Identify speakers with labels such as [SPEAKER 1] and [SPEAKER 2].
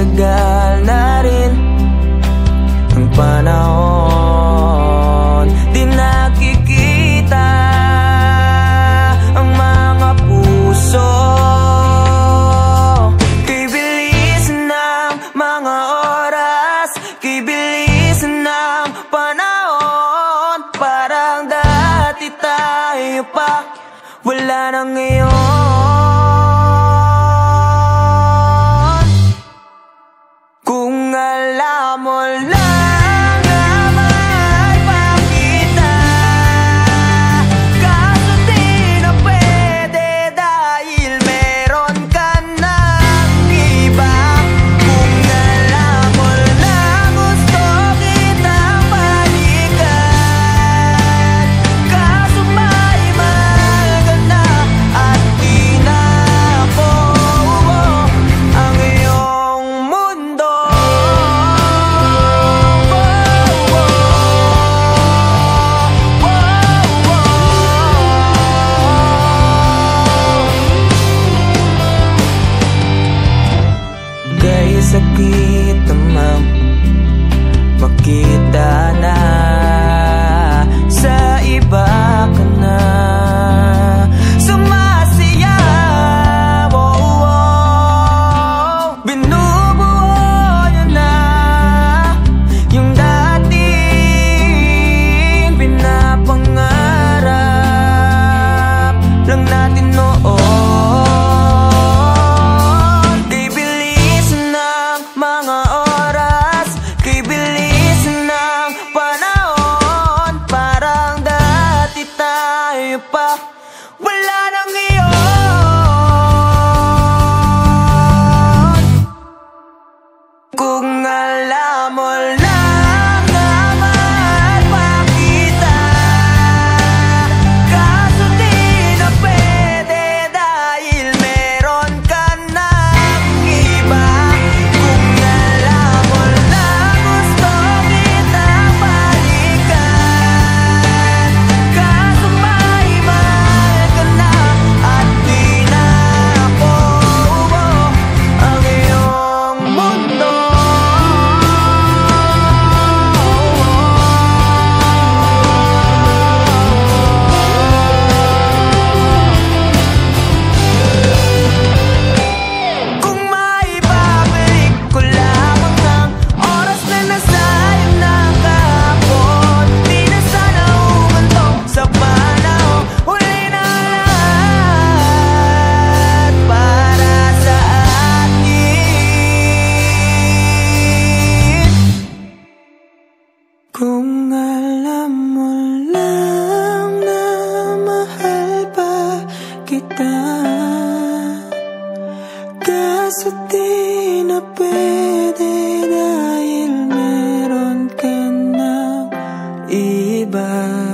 [SPEAKER 1] matagal na rin ang panahon, di nakikita ang mga puso. Kay bilis ng mga oras, kay bilis ng panahon, parang dati tayo pa, wala na ngayon. Kung alam mo lang na mahal pa kita, kaso di na pwede dahil meron ka ng iba. Kung alam mo lang gusto kitang balikan, kaso may mahal ka na at di na ako ang iyong mundo. Kay sakit namang makita na sa iba ka na sumasayaw. Binubuo niya na yung dating pinapangarap lang natin noon. Kay bilis ng mga oras, kay bilis ng panahon, parang dati tayo pa, wala na ngayon. Kung alam mo lang na mahal pa kita, kaso di na pwede dahil meron ka ng iba. Kung alam mo lang gusto kitang balikan, kaso may mahal ka na at di na ako ang iyong mundo. Kung maibabalik ko lamang ang oras na nasayang na kahapon, di na sana umantong sa panahon. Huli na lahat para sa atin. Kung alam mo lang na mahal pa kita, kaso di na pwede dahil meron ka ng iba.